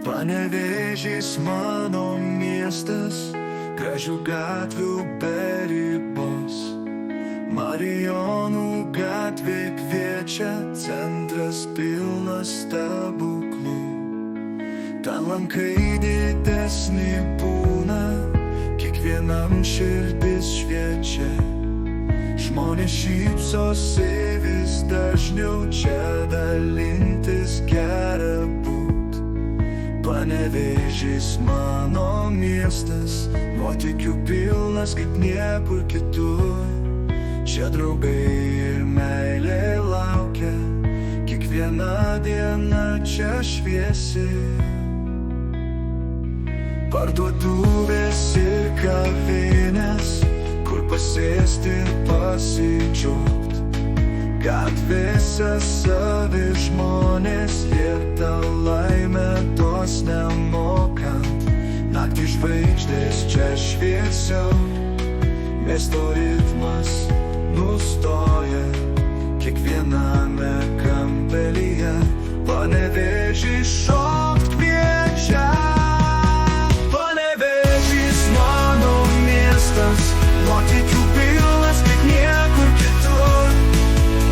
Panevėžys mano miestas, gražių gatvių be ribos. Marijonų gatvė kviečia, centras pilnas stebuklų. Ten lankai didesni būna, kiekvienam širdis šviečia. Žmonės šypsosi vis dažniau, čia dalintis gera būt. Panevėžys mano miestas, nuotykių pilnas kaip niekur kitur. Čia draugai ir meilė laukia, kiekviena diena čia šviesi. Parduotuvės ir kavinės, kur pasėsti ir pasidžiaugt. Gatvėse savi žmonės, jie tą laimę tos nemokant. Naktį žvaigždės čia šviesiau, miesto ritmas nustoja kiekviename kampelyje. Panevėžys šokt kviečia. Panevėžys mano miestas, nuotykių pilnas kaip niekur kitur.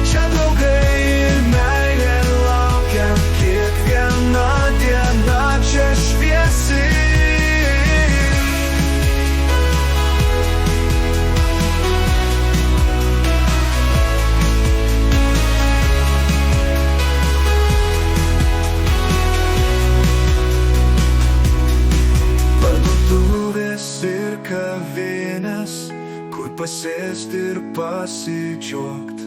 Čia draugai ir meilė laukia, kiekviena diena čia šviesi. Ir kavinės, kur pasėsti ir pasidžiaugt.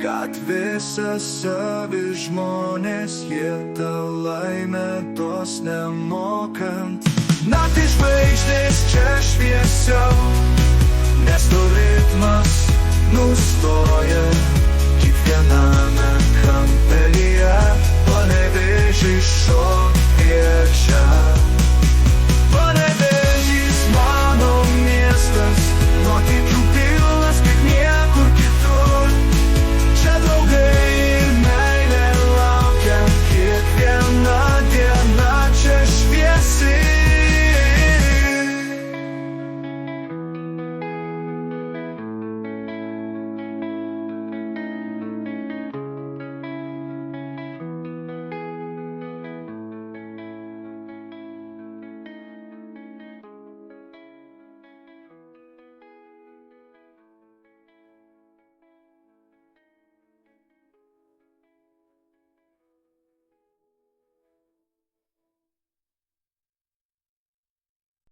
Gatvėse savi žmonės, jie tą laimę tos nemokant. Naktį žvaigždės čia šviesiau, miesto ritmas